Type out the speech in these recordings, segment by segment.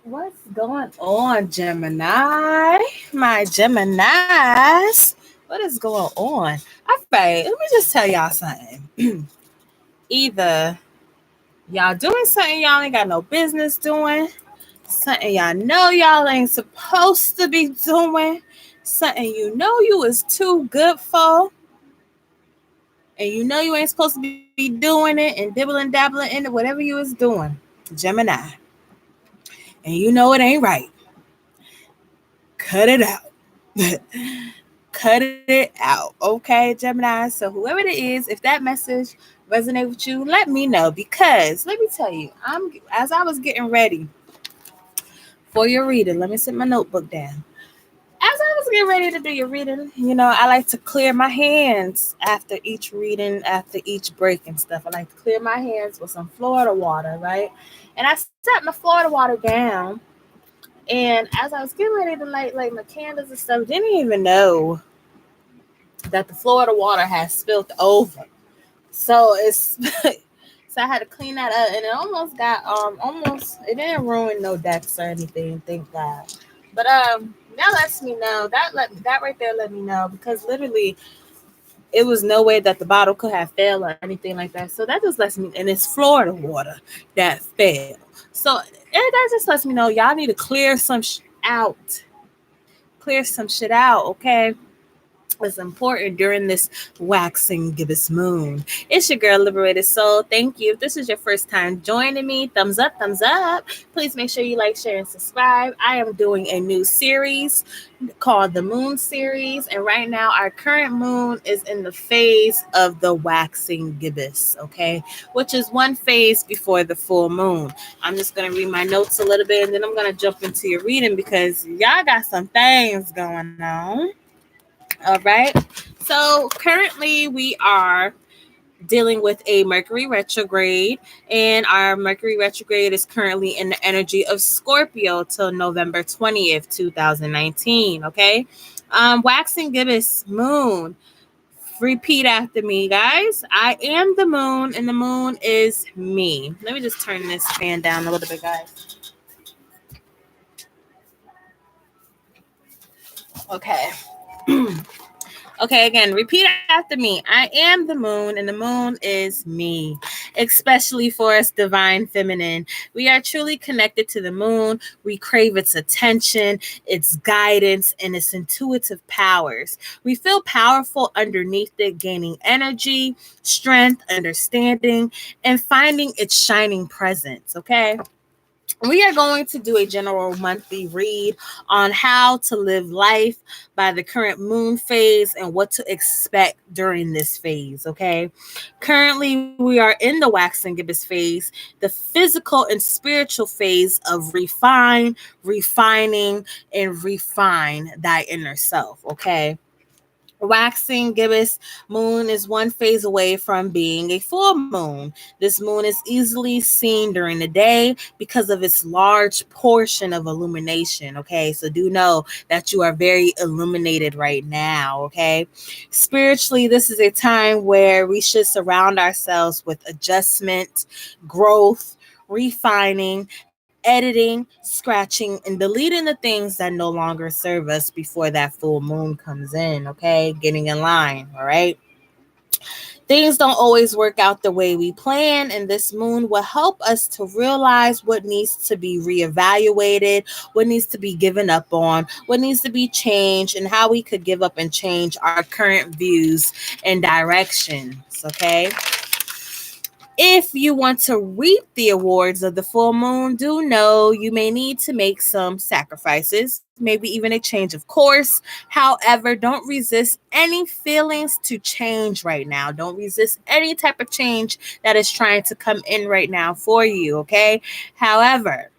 What's going on, Gemini? My Geminis. What is going on? All right, let me just tell y'all something. Either y'all doing something y'all ain't got no business doing, something y'all know y'all ain't supposed to be doing, something you know you is too good for, and you know you ain't supposed to be doing it and dibbling dabbling in it, whatever you is doing, Gemini, and you know it ain't right. Cut it out. Cut it out, okay, Gemini? So whoever it is, if that message resonate with you, let me know, because let me tell you, as I was getting ready for your reading, let me sit my notebook down. As I was getting ready to do your reading, I like to clear my hands after each reading, after each break and stuff. I like to clear my hands with some Florida water, right? And I set my Florida water down, and as I was getting ready to light my candles and stuff, didn't even know that the Florida water has spilled over. So it's so I had to clean that up, and it almost got almost it didn't ruin no decks or anything, thank God. But that lets me know that right there let me know, because literally it was no way that the bottle could have failed or anything like that. So that just lets me, and it's Florida water that failed. So that just lets me know y'all need to clear some out, clear some shit out, okay? Is important during this waxing gibbous moon. It's your girl, Liberated Soul. Thank you. If this is your first time joining me, thumbs up, thumbs up. Please make sure you like, share, and subscribe. I am doing a new series called the Moon Series, and right now our current moon is in the phase of the waxing gibbous, okay, which is one phase before the full moon. I'm just going to read my notes a little bit, and then I'm going to jump into your reading, because y'all got some things going on. All right. So currently we are dealing with a Mercury retrograde, and our Mercury retrograde is currently in the energy of Scorpio till November 20th, 2019. Okay. Waxing gibbous moon. Repeat after me, guys. I am the moon, and the moon is me. Let me just turn this fan down a little bit, guys. Okay. Okay, again, repeat after me. I am the moon, and the moon is me, especially for us divine feminine. We are truly connected to the moon. We crave its attention, its guidance, and its intuitive powers. We feel powerful underneath it, gaining energy, strength, understanding, and finding its shining presence, okay? We are going to do a general monthly read on how to live life by the current moon phase and what to expect during this phase, okay? Currently, we are in the waxing gibbous phase, the physical and spiritual phase of refining, and refine thy inner self, okay? Waxing gibbous moon is one phase away from being a full moon. This moon is easily seen during the day because of its large portion of illumination. Okay, so do know that you are very illuminated right now. Okay, spiritually, this is a time where we should surround ourselves with adjustment, growth, refining, editing, scratching, and deleting the things that no longer serve us before that full moon comes in, okay? Getting in line, all right? Things don't always work out the way we plan, and this moon will help us to realize what needs to be reevaluated, what needs to be given up on, what needs to be changed, and how we could give up and change our current views and directions, okay? If you want to reap the awards of the full moon, do know you may need to make some sacrifices, maybe even a change of course. However, don't resist any feelings to change right now. Don't resist any type of change that is trying to come in right now for you, okay? However,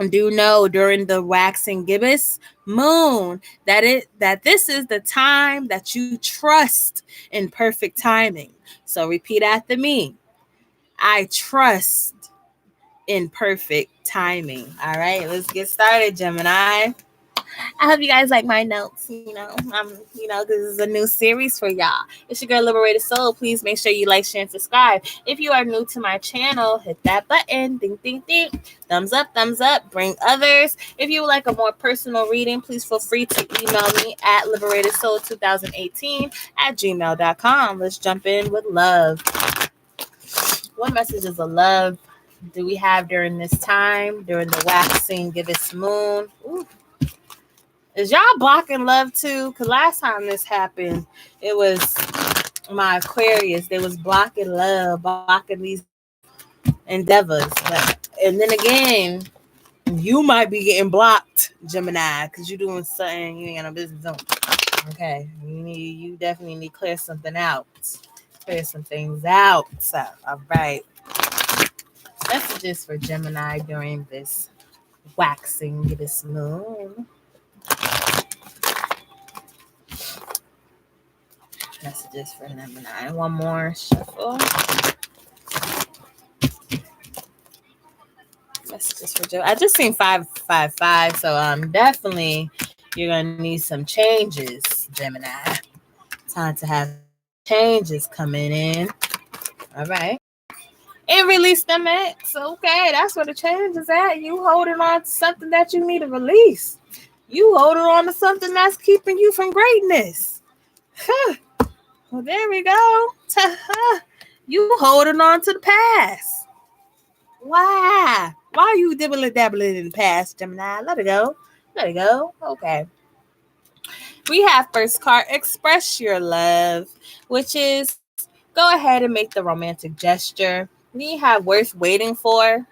do know during the waxing gibbous moon that this is the time that you trust in perfect timing. So repeat after me. I trust in perfect timing. All right, let's get started, Gemini. I hope you guys like my notes, because this is a new series for y'all. It's your girl, Liberated Soul. Please make sure you like, share, and subscribe. If you are new to my channel, hit that button. Ding, ding, ding. Thumbs up, thumbs up. Bring others. If you would like a more personal reading, please feel free to email me at liberatedsoul2018@gmail.com. Let's jump in with love. What messages of love do we have during this time, during the waxing Gibbous moon? Ooh. Is y'all blocking love too? Because last time this happened, it was my Aquarius. They was blocking love, blocking these endeavors. And then again, you might be getting blocked, Gemini, because you're doing something you ain't got no business doing. Okay, you definitely need to clear something out. Clear some things out. So, all right. Messages for Gemini during this waxing Gibbous moon. Messages for Gemini. One more shuffle. Messages for Gemini. I just seen 555, so definitely you're gonna need some changes, Gemini. Time to have changes coming in. All right. And release them ex. Okay, that's where the change is at. You holding on to something that you need to release. You holding on to something that's keeping you from greatness. Well, there we go. You holding on to the past. Why? Why are you dabbling in the past, Gemini? Let it go. Let it go. Okay. We have first card, express your love, which is go ahead and make the romantic gesture. We have worth waiting for,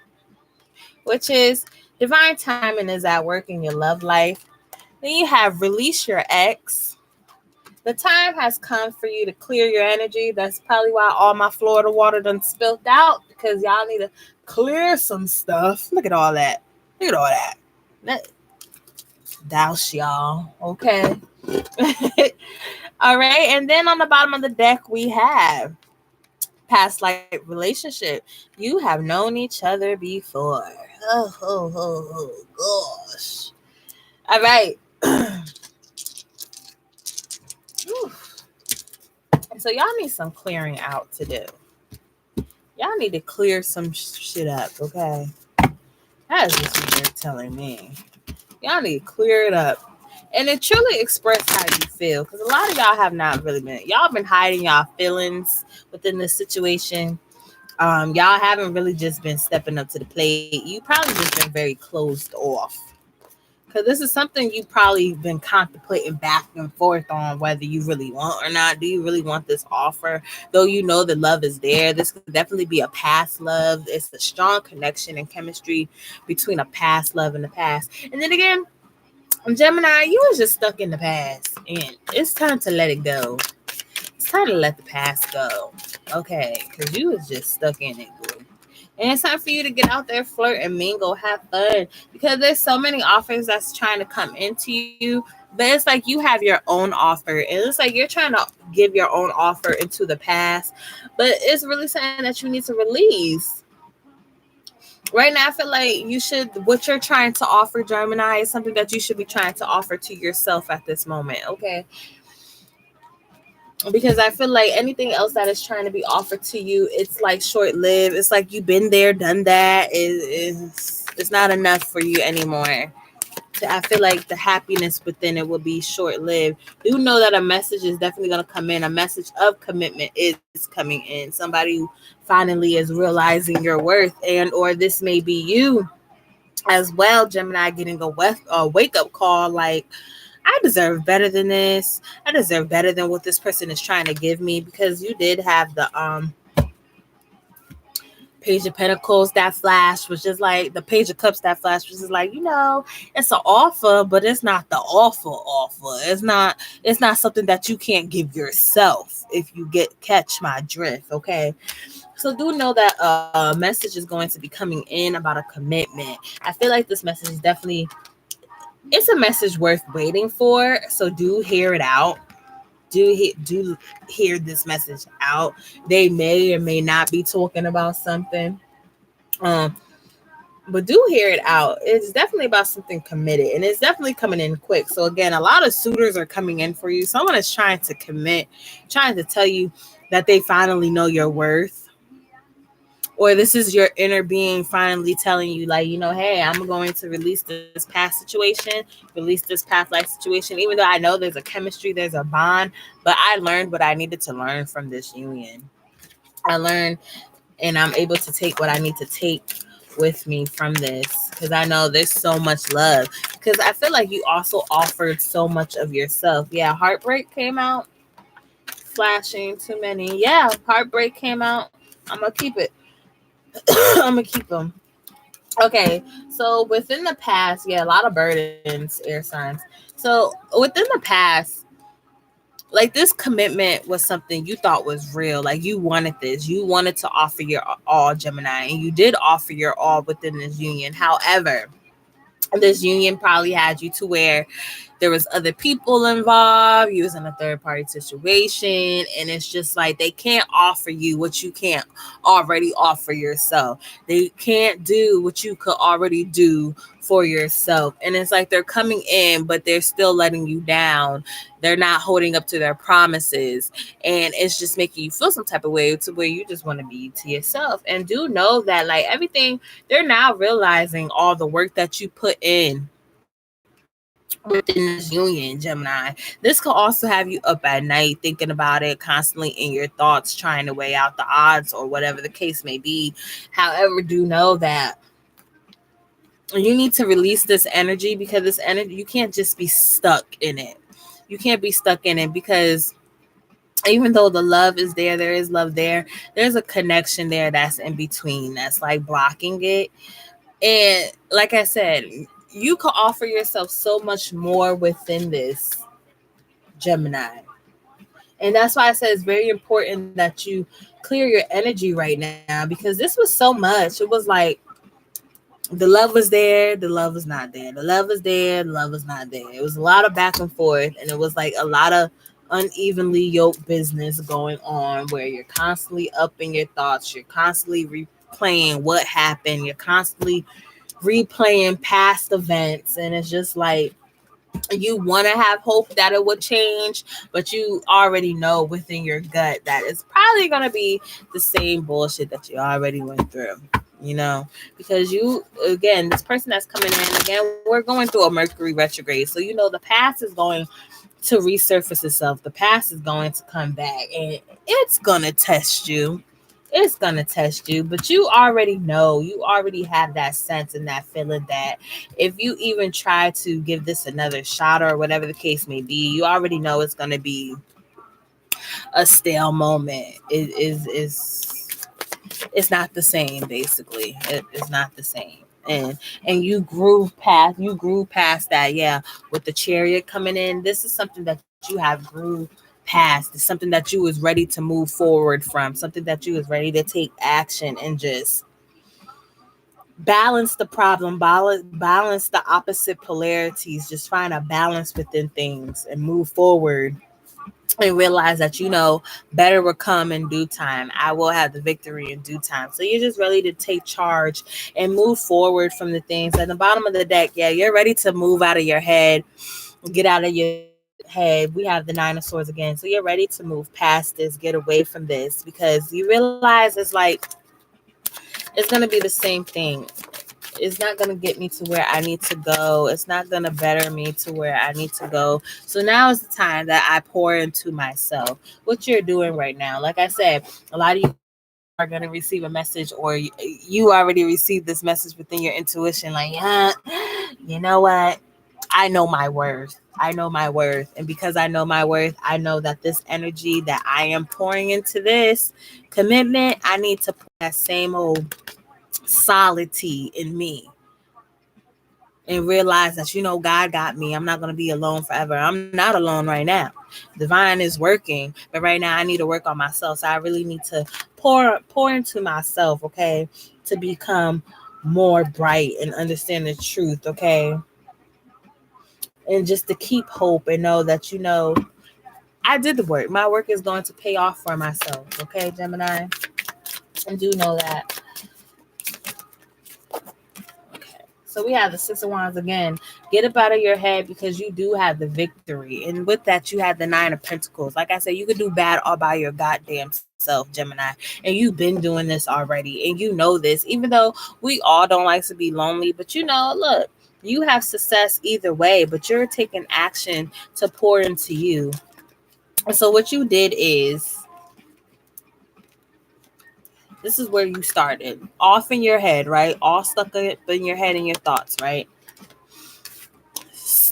which is divine timing is at work in your love life. Then you have release your ex. The time has come for you to clear your energy. That's probably why all my Florida water done spilled out, because y'all need to clear some stuff. Look at all that. Look at all that. Douse y'all. Okay. All right. And then on the bottom of the deck, we have past life relationship. You have known each other before. Oh, gosh. All right. So y'all need some clearing out to do. Y'all need to clear some shit up, okay? That is just what they're telling me. Y'all need to clear it up. And then truly express how you feel. Because a lot of y'all have not really been. Y'all been hiding y'all feelings within this situation. Y'all haven't really just been stepping up to the plate. You probably just been very closed off. Because this is something you've probably been contemplating back and forth on whether you really want or not. Do you really want this offer? Though you know the love is there. This could definitely be a past love. It's a strong connection and chemistry between a past love and the past. And then again, Gemini, you was just stuck in the past. And it's time to let it go. It's time to let the past go. Okay? Because you was just stuck in it, boo. And it's time for you to get out there, flirt and mingle, have fun. Because there's so many offers that's trying to come into you. But it's like you have your own offer. And it's like you're trying to give your own offer into the past. But it's really something that you need to release. Right now, I feel like what you're trying to offer, Gemini, is something that you should be trying to offer to yourself at this moment. Okay. Because I feel like anything else that is trying to be offered to you, it's like short-lived. It's like you've been there, done that. It's not enough for you anymore. I feel like the happiness within it will be short-lived. You know that a message is definitely going to come in. A message of commitment is coming in. Somebody who finally is realizing your worth, and or this may be you as well, Gemini, getting a wake-up call like, I deserve better than this. I deserve better than what this person is trying to give me, because you did have the Page of Pentacles that flash, which is like the Page of Cups that flash, which is like, it's an offer, but it's not the offer. It's not something that you can't give yourself, if you catch my drift, okay? So do know that a message is going to be coming in about a commitment. I feel like this message is definitely, it's a message worth waiting for. So do hear it out. Do hear this message out. They may or may not be talking about something. but do hear it out. It's definitely about something committed, and it's definitely coming in quick. So again, a lot of suitors are coming in for you. Someone is trying to commit, trying to tell you that they finally know your worth, or this is your inner being finally telling you, like, hey, I'm going to release this past situation, release this past life situation, even though I know there's a chemistry, there's a bond, but I learned what I needed to learn from this union. I learned, and I'm able to take what I need to take with me from this, because I know there's so much love, because I feel like you also offered so much of yourself. Yeah, heartbreak came out, flashing too many. Yeah, heartbreak came out. I'm gonna keep it. I'm gonna keep them. Okay, so within the past, yeah, a lot of burdens, air signs. So within the past, like, this commitment was something you thought was real. Like, you wanted this. You wanted to offer your all, Gemini, and you did offer your all within this union. However, this union probably had you to where there was other people involved, you was in a third party situation, and it's just like they can't offer you what you can't already offer yourself. They can't do what you could already do for yourself, and it's like they're coming in, but they're still letting you down. They're not holding up to their promises, and it's just making you feel some type of way to where you just want to be to yourself. And do know that, like, everything, they're now realizing all the work that you put in within this union, Gemini. This could also have you up at night thinking about it, constantly in your thoughts, trying to weigh out the odds or whatever the case may be. However, do know that you need to release this energy, because this energy, you can't just be stuck in it. You can't be stuck in it, because even though the love is there, there is love there, there's a connection there that's in between, that's like blocking it. And like I said, you can offer yourself so much more within this, Gemini. And that's why I said it's very important that you clear your energy right now, because this was so much. It was like the love was there, the love was not there. The love was there, the love was not there. It was a lot of back and forth, and it was like a lot of unevenly yoked business going on, where you're constantly up in your thoughts, you're constantly replaying what happened, you're constantly replaying past events, and it's just like you want to have hope that it would change, but you already know within your gut that it's probably going to be the same bullshit that you already went through, because you, again, this person that's coming in, again, we're going through a Mercury retrograde, so the past is going to resurface itself. The past is going to come back, and it's going to test you. It's going to test you, but you already know, you already have that sense and that feeling that if you even try to give this another shot or whatever the case may be, you already know it's going to be a stale moment. It's not the same, basically. It's not the same. And you grew past that. Yeah, with the Chariot coming in, this is something that you have grew past. It's something that you was ready to move forward from, something that you was ready to take action and just balance the problem, balance the opposite polarities, just find a balance within things and move forward, and realize that better will come in due time. I will have the victory in due time. So you're just ready to take charge and move forward from the things at the bottom of the deck. Yeah, you're ready to move out of your head, get out of your head. We have the Nine of Swords again. So you're ready to move past this, get away from this, because you realize it's going to be the same thing. It's not going to get me to where I need to go. It's not going to better me to where I need to go. So now is the time that I pour into myself. What you're doing right now, like I said, a lot of you are going to receive a message, or you already received this message within your intuition, like, yeah, you know what? I know my worth. I know my worth. And because I know my worth, I know that this energy that I am pouring into this commitment, I need to put that same old solidity in me, and realize that God got me. I'm not going to be alone forever. I'm not alone right now. Divine is working, but right now I need to work on myself. So I really need to pour into myself, okay, to become more bright and understand the truth, okay, and just to keep hope and know that I did the work. My work is going to pay off for myself, okay, Gemini, and do know that. So we have the Six of Wands again. Get up out of your head because you do have the victory. And with that, you have the Nine of Pentacles. Like I said, you could do bad all by your goddamn self, Gemini. And you've been doing this already. And you know this. Even though we all don't like to be lonely. But look, you have success either way. But you're taking action to pour into you. And so what you did is, this is where you started. Off in your head, right? All stuck up in your head and your thoughts, right?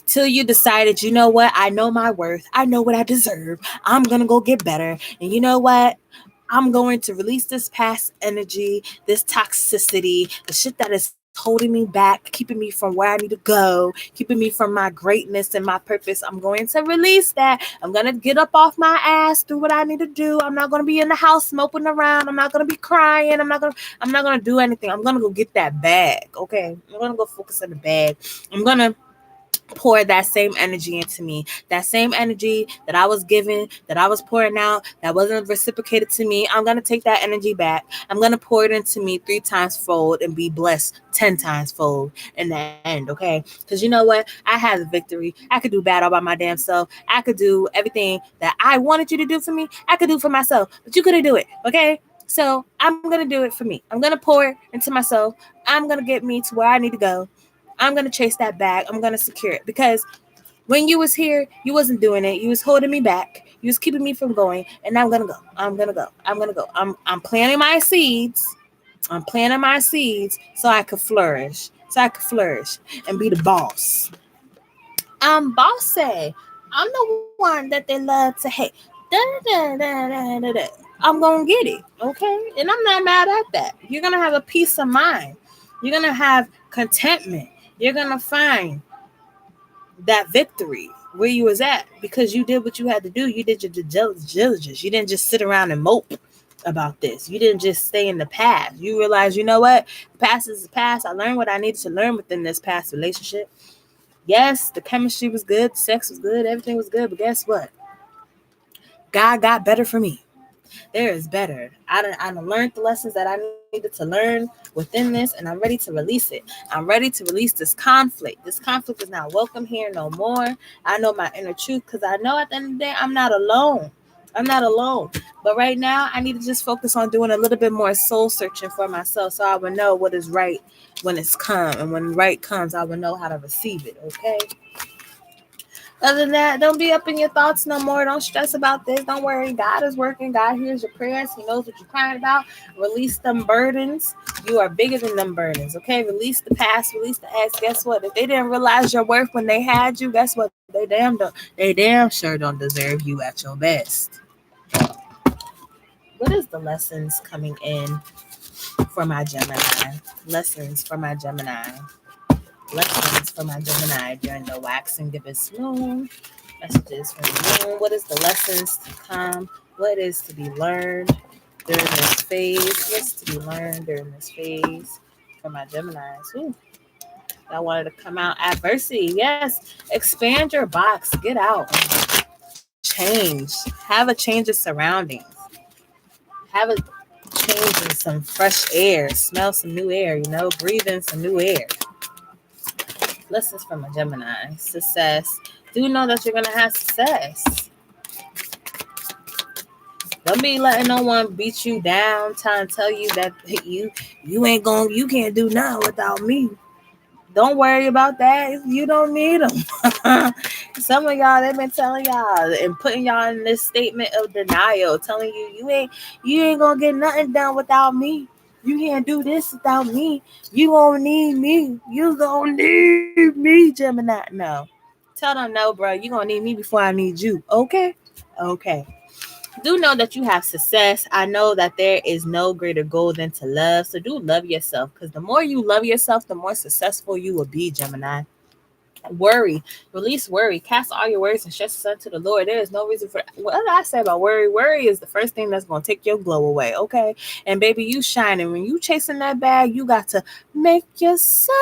Till you decided, you know what? I know my worth. I know what I deserve. I'm going to go get better. And you know what? I'm going to release this past energy, this toxicity, the shit that is holding me back, keeping me from where I need to go, keeping me from my greatness and my purpose. I'm going to release that. I'm going to get up off my ass, do what I need to do. I'm not going to be in the house moping around. I'm not going to be crying. I'm not going to do anything. I'm going to go get that bag. Okay. I'm going to go focus on the bag. I'm going to pour that same energy into me. That same energy that I was giving, that I was pouring out, that wasn't reciprocated to me. I'm going to take that energy back. I'm going to pour it into me 3 times fold and be blessed 10 times fold in the end, okay? Because you know what? I have the victory. I could do bad all by my damn self. I could do everything that I wanted you to do for me. I could do for myself, but you couldn't do it, okay? So I'm going to do it for me. I'm going to pour it into myself. I'm going to get me to where I need to go. I'm going to chase that bag. I'm going to secure it. Because when you was here, you wasn't doing it. You was holding me back. You was keeping me from going. And I'm going to go. I'm going to go. I'm going to go. I'm planting my seeds. I'm planting my seeds so I could flourish. So I could flourish and be the boss. I'm bossy. I'm the one that they love to hate. I'm going to get it. Okay? And I'm not mad at that. You're going to have a peace of mind. You're going to have contentment. You're going to find that victory where you was at because you did what you had to do. You did your diligence. You didn't just sit around and mope about this. You didn't just stay in the past. You realize, you know what? The past is the past. I learned what I needed to learn within this past relationship. Yes, the chemistry was good. The sex was good. Everything was good. But guess what? God got better for me. There is better. I done learned the lessons that I needed to learn within this, and I'm ready to release it. I'm ready to release this conflict. This conflict is not welcome here no more. I know my inner truth because I know at the end of the day, I'm not alone. I'm not alone. But right now, I need to just focus on doing a little bit more soul searching for myself so I will know what is right when it's come. And when right comes, I will know how to receive it, okay? Other than that, don't be up in your thoughts no more. Don't stress about this. Don't worry. God is working. God hears your prayers. He knows what you're crying about. Release them burdens. You are bigger than them burdens, okay? Release the past. Release the ex. Guess what? If they didn't realize your worth when they had you, guess what? They damn sure don't deserve you at your best. What is the lessons coming in for my Gemini? Lessons for my Gemini. Lessons for my Gemini during the wax and gibbous moon. Messages from the moon. What is the lessons to come? What is to be learned during this phase? What's to be learned during this phase for my Geminis? Ooh, I wanted to come out. Adversity. Yes. Expand your box. Get out. Change. Have a change of surroundings. Have a change in some fresh air. Smell some new air, breathe in some new air. Lessons from a Gemini. Success. Do know that you're going to have success. Don't be letting no one beat you down, trying to tell you that you can't do nothing without me. Don't worry about that. You don't need them. Some of y'all, they've been telling y'all and putting y'all in this statement of denial, telling you ain't gonna get nothing done without me. You can't do this without me. You gonna need me. You gonna need me, Gemini. No. Tell them no, bro. You gonna need me before I need you. Okay? Okay. Do know that you have success. I know that there is no greater goal than to love. So do love yourself, because the more you love yourself, the more successful you will be, Gemini. Worry. Release worry. Cast all your worries and stress unto the Lord. There is no reason for what did I say about worry? Worry is the first thing that's going to take your glow away, okay? And baby, you shining. When you chasing that bag, you got to make your soul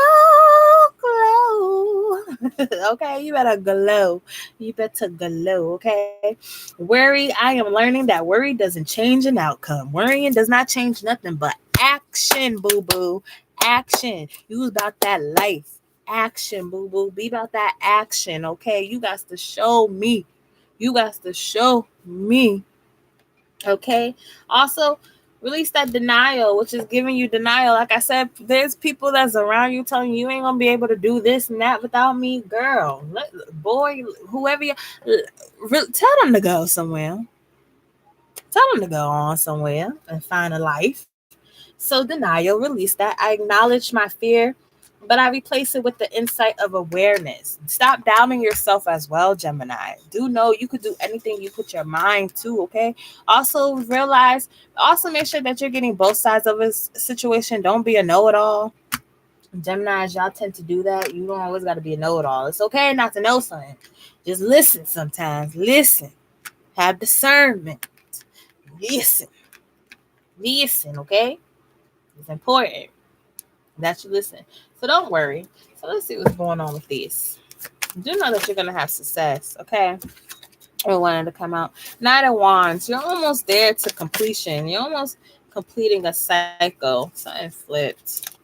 glow. Okay? You better glow. You better glow, okay? Worry. I am learning that worry doesn't change an outcome. Worrying does not change nothing but action, boo-boo. Action. You about that life. action, boo-boo. Be about that action, okay? You got to show me. You got to show me. Okay. Also, release that denial, which is giving you denial. Like I said, there's people that's around you telling you ain't gonna be able to do this and that without me, girl. Boy, whoever you tell them to go somewhere. Tell them to go on somewhere and find a life. So denial, release that. I acknowledge my fear, but I replace it with the insight of awareness. Stop doubting yourself as well, Gemini. Do know you could do anything you put your mind to, okay? Also realize, also make sure that you're getting both sides of a situation. Don't be a know-it-all. Geminis, y'all tend to do that. You don't always got to be a know-it-all. It's okay not to know something. Just listen sometimes. Listen. Have discernment. Listen. Listen, okay? It's important that you listen. So don't worry. So let's see what's going on with this. Do know that you're going to have success, okay? I wanted to come out. Knight of Wands. You're almost there to completion. You're almost completing a cycle. Something flipped.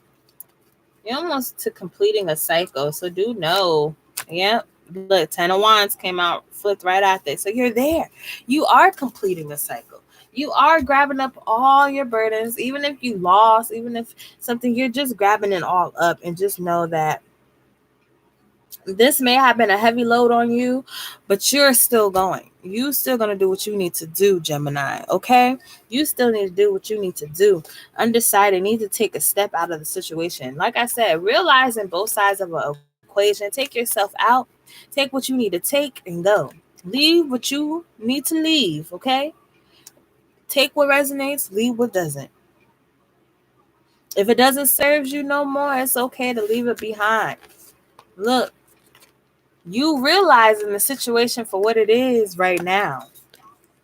You're almost to completing a cycle. So do know. Yep. Look, 10 of Wands came out, flipped right after. So you're there. You are completing a cycle. You are grabbing up all your burdens, even if you lost, even if something, you're just grabbing it all up, and just know that this may have been a heavy load on you, but you're still going. You still going to do what you need to do, Gemini, okay? You still need to do what you need to do. Undecided, need to take a step out of the situation. Like I said, realizing both sides of an equation. Take yourself out. Take what you need to take and go. Leave what you need to leave, okay? Take what resonates, leave what doesn't. If it doesn't serve you no more, it's okay to leave it behind. Look, you realizing the situation for what it is right now.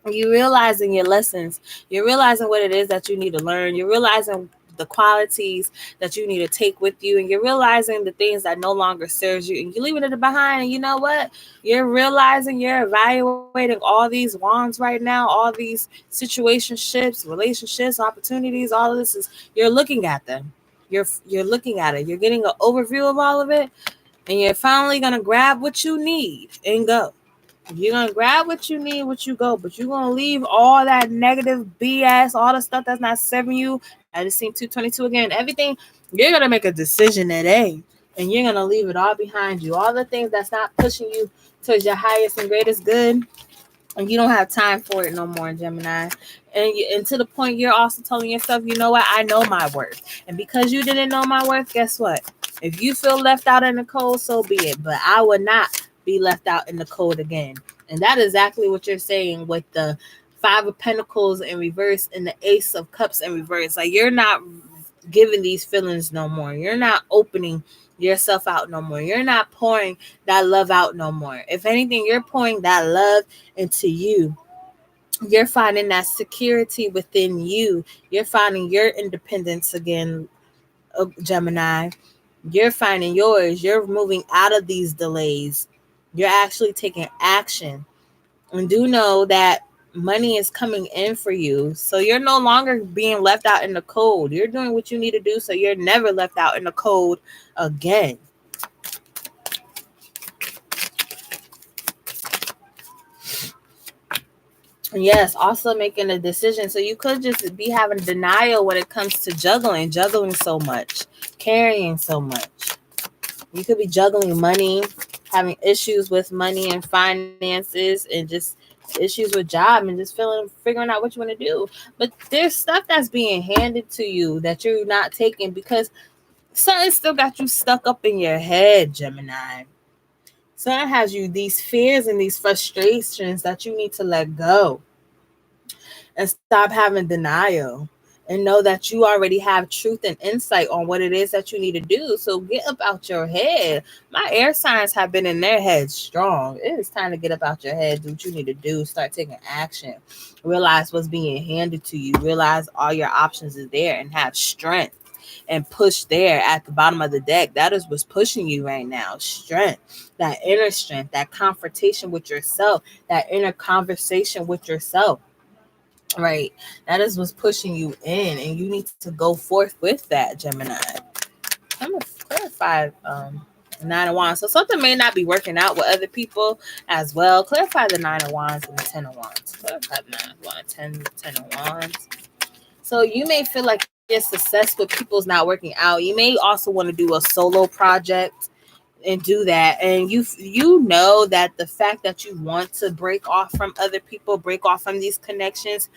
You're realizing your lessons. You're realizing what it is that you need to learn. You're realizing the qualities that you need to take with you, and you're realizing the things that no longer serves you, and you're leaving it behind. And you know what? You're realizing, you're evaluating all these wands right now, all these situationships, relationships, opportunities. All of this is, you're looking at them. You're looking at it. You're getting an overview of all of it, and you're finally gonna grab what you need and go. You're going to grab what you need, what you go, but you're going to leave all that negative BS, all the stuff that's not serving you. I just seen 222 again. Everything, you're going to make a decision today, and you're going to leave it all behind you. All the things that's not pushing you towards your highest and greatest good, and you don't have time for it no more, Gemini. And to the point, you're also telling yourself, you know what? I know my worth. And because you didn't know my worth, guess what? If you feel left out in the cold, so be it. But I would not be left out in the cold again. And that is exactly what you're saying with the 5 of Pentacles in reverse and the Ace of Cups in reverse. Like, you're not giving these feelings no more. You're not opening yourself out no more. You're not pouring that love out no more. If anything, you're pouring that love into you. You're finding that security within you. You're finding your independence again, Gemini. You're finding yours. You're moving out of these delays. You're actually taking action. And do know that money is coming in for you. So you're no longer being left out in the cold. You're doing what you need to do so you're never left out in the cold again. Yes, also making a decision. So you could just be having denial when it comes to juggling so much, carrying so much. You could be juggling money, having issues with money and finances, and just issues with job, and just figuring out what you want to do. But there's stuff that's being handed to you that you're not taking because something still got you stuck up in your head, Gemini. Something has you these fears and these frustrations that you need to let go and stop having denial. And know that you already have truth and insight on what it is that you need to do. So get up out your head. My air signs have been in their heads strong. It is time to get up out your head, do what you need to do, start taking action. Realize what's being handed to you. Realize all your options is there, and have strength and push there at the bottom of the deck. That is what's pushing you right now. Strength, that inner strength, that confrontation with yourself, that inner conversation with yourself. Right. That is what's pushing you in, and you need to go forth with that, Gemini. I'm going to clarify Nine of Wands. So something may not be working out with other people as well. Clarify the Nine of Wands and the Ten of Wands. Clarify the Nine of Wands, Ten of Wands. So you may feel like your success with people's not working out. You may also want to do a solo project and do that. And you know that the fact that you want to break off from other people, break off from these connections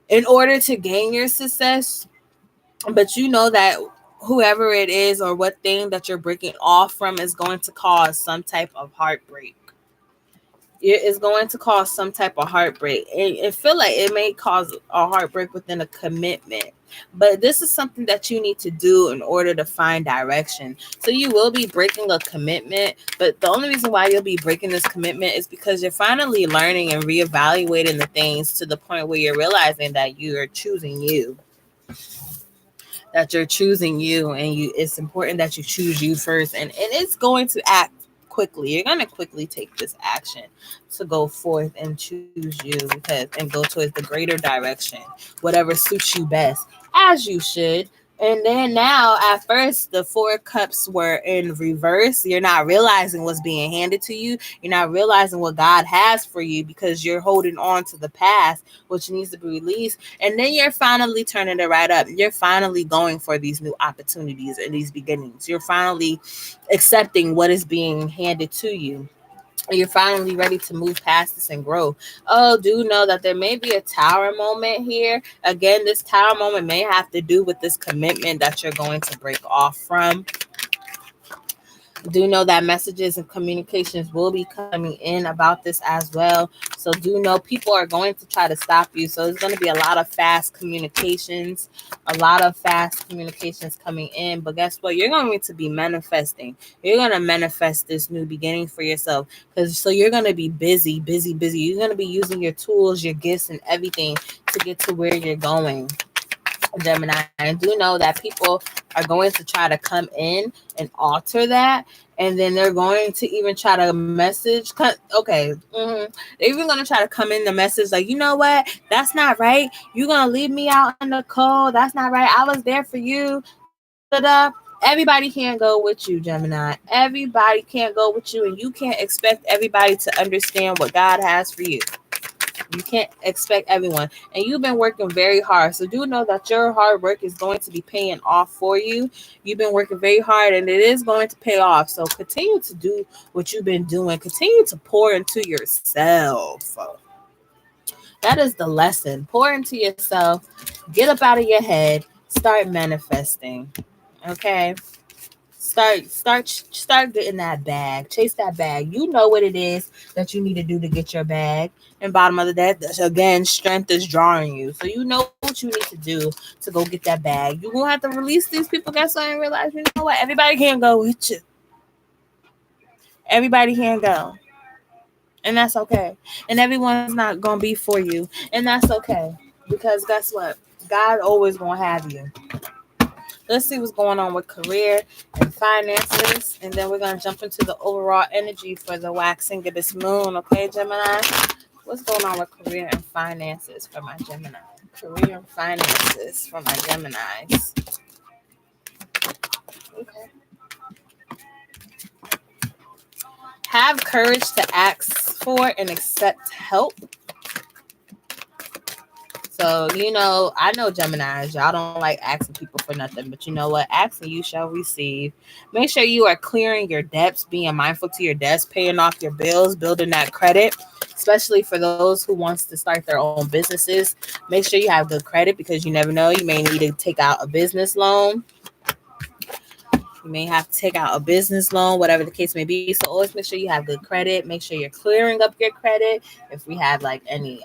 in order to gain your success, but you know that whoever it is or what thing that you're breaking off from is going to cause some type of heartbreak. It is going to cause some type of heartbreak. And feel like it may cause a heartbreak within a commitment. But this is something that you need to do in order to find direction. So you will be breaking a commitment, but the only reason why you'll be breaking this commitment is because you're finally learning and reevaluating the things to the point where you're realizing that you are choosing you. That you're choosing you, and it's important that you choose you first, and it's going to act quickly. You're going to quickly take this action to go forth and choose you, because and go towards the greater direction, whatever suits you best, as you should. And then now, at first, the Four Cups were in reverse. You're not realizing what's being handed to you. You're not realizing what God has for you because you're holding on to the past, which needs to be released. And then you're finally turning it right up. You're finally going for these new opportunities and these beginnings. You're finally accepting what is being handed to you. You're finally ready to move past this and grow. Oh, do know that there may be a tower moment here. Again, this tower moment may have to do with this commitment that you're going to break off from. Do know that messages and communications will be coming in about this as well. So do know people are going to try to stop you. So there's going to be a lot of fast communications, coming in. But guess what? You're going to be manifesting. You're going to manifest this new beginning for yourself. So you're going to be busy. You're going to be using your tools, your gifts, and everything to get to where you're going, Gemini. And do know that people are going to try to come in and alter that, and then they're going to even try to message. Okay, they're even going to try to come in the message like, you know what? That's not right. You're going to leave me out in the cold. That's not right. I was there for you. Da-da-da. Everybody can't go with you, Gemini. Everybody can't go with you, and you can't expect everybody to understand what God has for you. You can't expect everyone. And you've been working very hard. So do know that your hard work is going to be paying off for you. You've been working very hard, and it is going to pay off. So continue to do what you've been doing. Continue to pour into yourself. That is the lesson. Pour into yourself. Get up out of your head. Start manifesting. Okay? Start getting that bag. Chase that bag. You know what it is that you need to do to get your bag. And bottom of the deck, again, strength is drawing you. So you know what you need to do to go get that bag. You won't have to release these people. Guess what? And realize, you know what? Everybody can't go with you. Everybody can't go. And that's okay. And everyone's not going to be for you. And that's okay. Because guess what? God always going to have you. Let's see what's going on with career and finances. And then we're going to jump into the overall energy for the waxing Gibbous moon. Okay, Gemini? What's going on with career and finances for my Gemini? Career and finances for my Geminis. Okay. Have courage to ask for and accept help. So, I know Geminis, y'all don't like asking people for nothing, but you know what? Asking you shall receive. Make sure you are clearing your debts, being mindful to your debts, paying off your bills, building that credit, especially for those who wants to start their own businesses. Make sure you have good credit because you never know. You may need to take out a business loan. You may have to take out a business loan, whatever the case may be. So always make sure you have good credit. Make sure you're clearing up your credit. If we have like any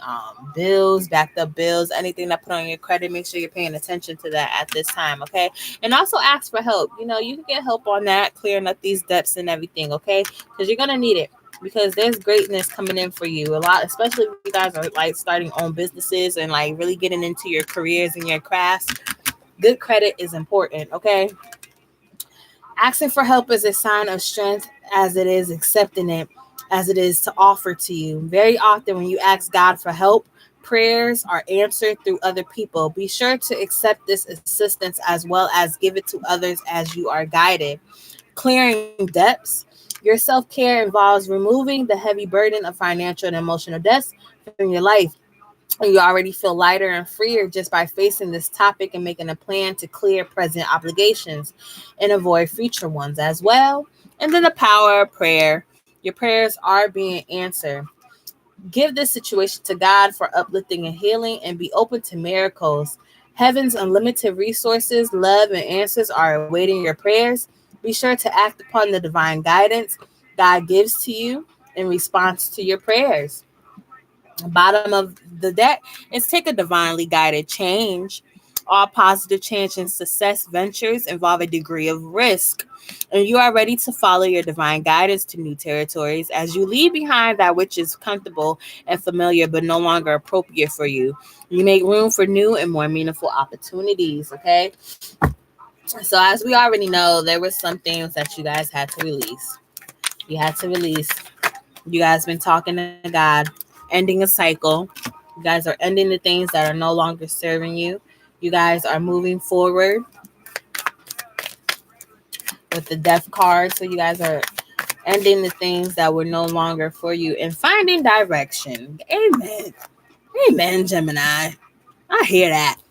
bills, backed up bills, anything that put on your credit, make sure you're paying attention to that at this time, okay? And also ask for help. You can get help on that, clearing up these debts and everything, okay? Because you're going to need it. Because there's greatness coming in for you a lot, especially if you guys are like starting own businesses and like really getting into your careers and your crafts. Good credit is important, okay? Asking for help is a sign of strength, as it is accepting it, as it is to offer to you. Very often when you ask God for help, prayers are answered through other people. Be sure to accept this assistance as well as give it to others as you are guided. clearing debts. Your self-care involves removing the heavy burden of financial and emotional debts from your life. And you already feel lighter and freer just by facing this topic and making a plan to clear present obligations and avoid future ones as well. And then the power of prayer. Your prayers are being answered. Give this situation to God for uplifting and healing and be open to miracles. Heaven's unlimited resources, love, and answers are awaiting your prayers. Be sure to act upon the divine guidance God gives to you in response to your prayers. Bottom of the deck is take a divinely guided change. All positive change and success ventures involve a degree of risk, and you are ready to follow your divine guidance to new territories as you leave behind that which is comfortable and familiar but no longer appropriate for you. You make room for new and more meaningful opportunities, okay? So as we already know, there were some things that you guys had to release. You had to release. You guys been talking to God, ending a cycle. You guys are ending the things that are no longer serving you. You guys are moving forward with the death card. So you guys are ending the things that were no longer for you and finding direction. Amen. Amen, Gemini. I hear that.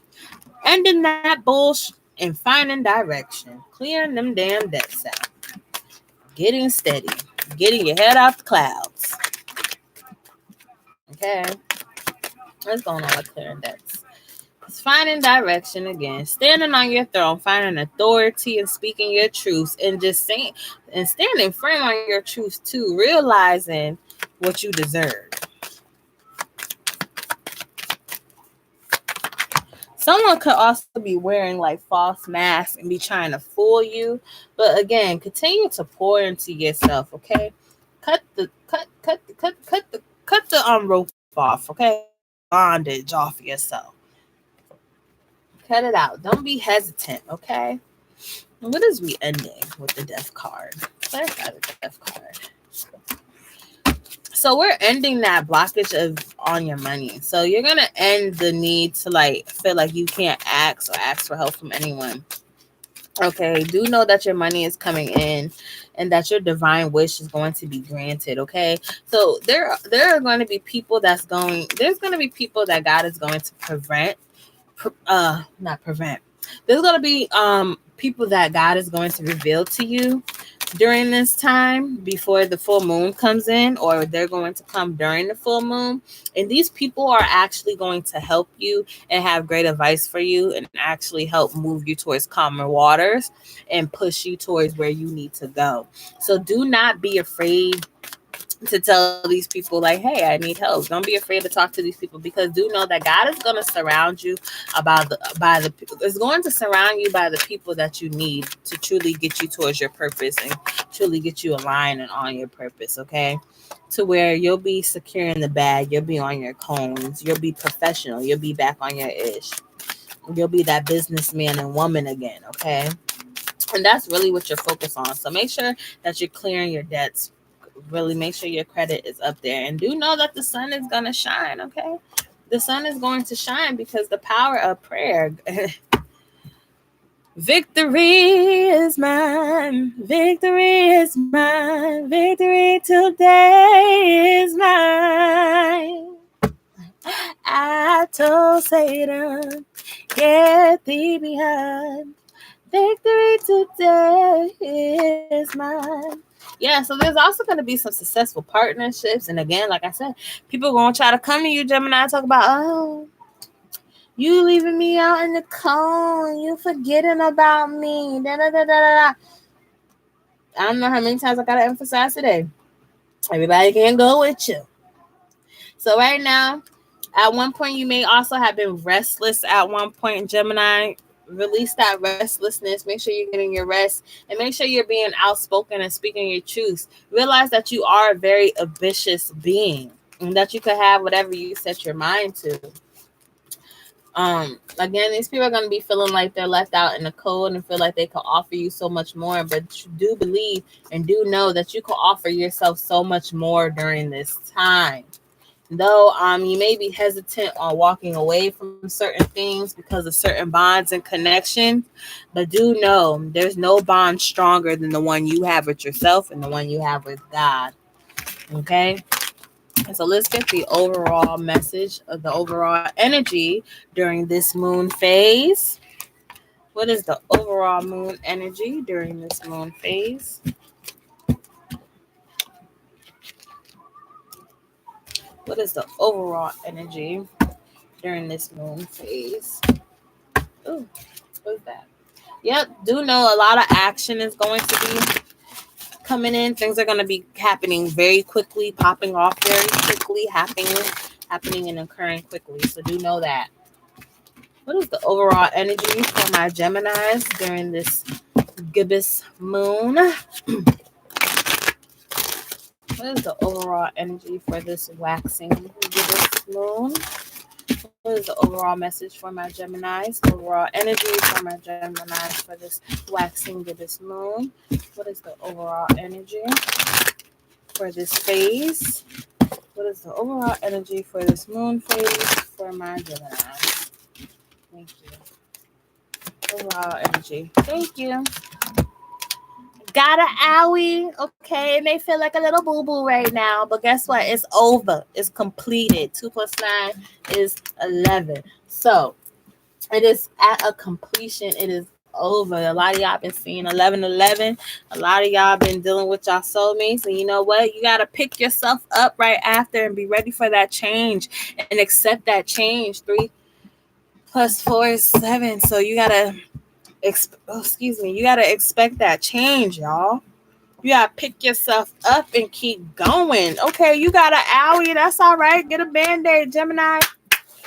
Ending that bullshit and finding direction. Clearing them damn debts out. Getting steady. Getting your head off the clouds. Okay. What's going on with clearing debts? It's finding direction again, standing on your throne, finding authority and speaking your truths, and just saying and standing firm on your truths too, realizing what you deserve. Someone could also be wearing like false masks and be trying to fool you, but again, continue to pour into yourself. Okay, cut the rope off. Okay, bondage off yourself. Cut it out. Don't be hesitant, okay? And what is we ending with the death card? Clarify the death card. So we're ending that blockage on your money. So you're going to end the need to like feel like you can't ask for help from anyone. Okay, do know that your money is coming in and that your divine wish is going to be granted, okay? So there are going to be people there's going to be people that God is going to not prevent. There's going to be people that God is going to reveal to you during this time before the full moon comes in, or they're going to come during the full moon. And these people are actually going to help you and have great advice for you and actually help move you towards calmer waters and push you towards where you need to go. So do not be afraid to tell these people like, hey, I need help. Don't be afraid to talk to these people, because do know that God is going to surround you is going to surround you by the people that you need to truly get you towards your purpose and truly get you aligned and on your purpose, okay? To where you'll be secure in the bag, you'll be on your cones, you'll be professional, you'll be back on your ish. You'll be that businessman and woman again, okay? And that's really what you're focused on. So make sure that you're clearing your debts. Really make sure your credit is up there, and do know that the sun is going to shine, okay? The sun is going to shine because the power of prayer. Victory is mine. Victory is mine. Victory today is mine. I told Satan, get thee behind. Victory today is mine. Yeah, so there's also going to be some successful partnerships. And again, like I said, people are going to try to come to you, Gemini, talk about, oh, you leaving me out in the cold. You forgetting about me. Da, da, da, da, da. I don't know how many times I got to emphasize today. Everybody can't go with you. So right now, at one point, you may also have been restless at one point, Gemini. Release that restlessness. Make sure you're getting your rest, and make sure you're being outspoken and speaking your truth. Realize that you are a very ambitious being and that you could have whatever you set your mind to. Again, these people are going to be feeling like they're left out in the cold and feel like they can offer you so much more, but you do believe and do know that you can offer yourself so much more during this time. Though you may be hesitant on walking away from certain things because of certain bonds and connections, but do know there's no bond stronger than the one you have with yourself and the one you have with God. Okay? And so let's get the overall message of the overall energy during this moon phase. What is the overall moon energy during this moon phase? What is the overall energy during this moon phase? Ooh, what's that? Yep, do know a lot of action is going to be coming in. Things are going to be happening very quickly, popping off very quickly, happening and occurring quickly. So do know that. What is the overall energy for my Geminis during this gibbous moon? What is the overall energy for this waxing gibbous moon? What is the overall message for my Geminis? Overall energy for my Geminis for this waxing gibbous moon. What is the overall energy for this phase? What is the overall energy for this moon phase for my Geminis? Thank you. Overall energy. Thank you. Got an owie. Okay, it may feel like a little boo-boo right now, but guess what? It's over. It's completed. 2 plus 9 is 11. So it is at a completion. It is over. A lot of y'all been seeing 11-11. A lot of y'all been dealing with y'all soulmates. And you know what? You got to pick yourself up right after and be ready for that change and accept that change. 3 plus 4 is 7. So you got to you got to expect that change, y'all. You got to pick yourself up and keep going. Okay, you got an owie. That's all right. Get a Band-Aid, Gemini.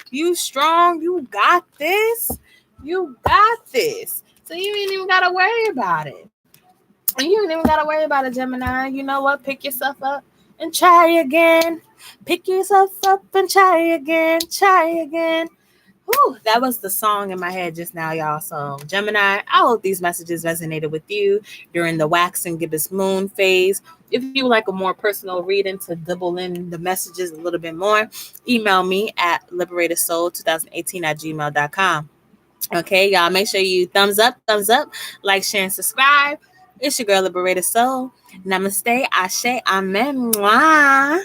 You strong. You got this. You got this. So you ain't even got to worry about it. And you ain't even got to worry about it, Gemini. You know what? Pick yourself up and try again. Pick yourself up and try again. Try again. Whew, that was the song in my head just now, y'all. So, Gemini, I hope these messages resonated with you during the waxing gibbous moon phase. If you would like a more personal reading to double in the messages a little bit more, email me at liberatedsoul2018@gmail.com. Okay, y'all, make sure you thumbs up, like, share, and subscribe. It's your girl, Liberated Soul. Namaste, Ashe, Amen. Mwah.